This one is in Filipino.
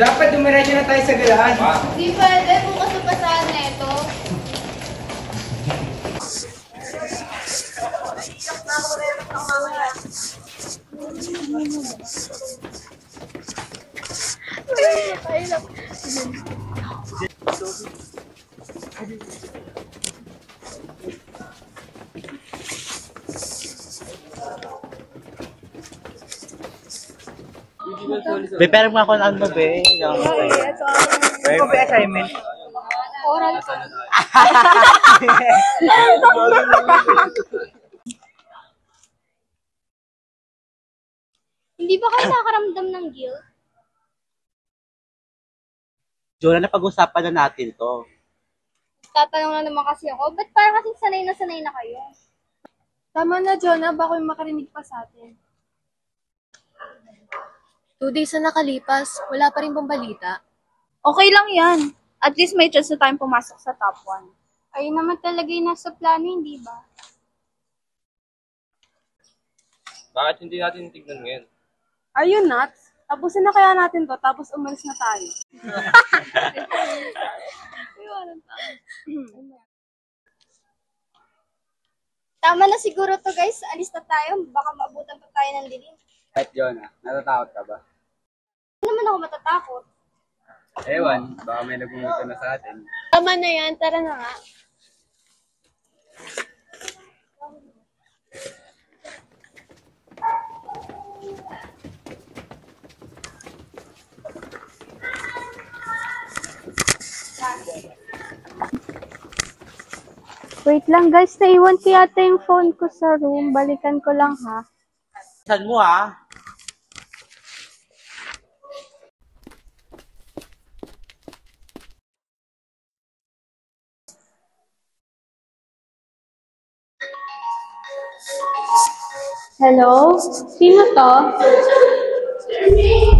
Dapat dumiretso na tayo sa galaan. Di pwede, bukas na pasahan na ito. Be, pero mga kung ano, be. Be, be, assignment. Oral. Hindi ba kayo nakakaramdam ng guilt? Jonah, napag-usapan na natin to. Tatanong lang naman kasi ako, ba't parang kasing sanay na kayo? Tama na, Jonah. Baka may makarinig pa sa atin. 2 days na nakalipas, wala pa rin bang balita? Okay lang yan. At least may chance na tayong pumasok sa top 1. Ayun naman talaga yung nasa plano, hindi ba? Bakit hindi natin tignan ngayon? Are you nuts? Tapusin na kaya natin to, tapos umalis na tayo. Tama na siguro to guys. Alis na tayo. Baka maabutan pa tayo ng dilim. Kahit Jonah, natatakot ka ba? Hindi naman ako matatakot. Ewan, baka may nagmumuto na sa atin. Tama na yan. Tara na nga. Wait lang guys, naiwan ko yata yung phone ko sa room. Balikan ko lang ha. Saan mo, ha? Hello? Sino to? Sige.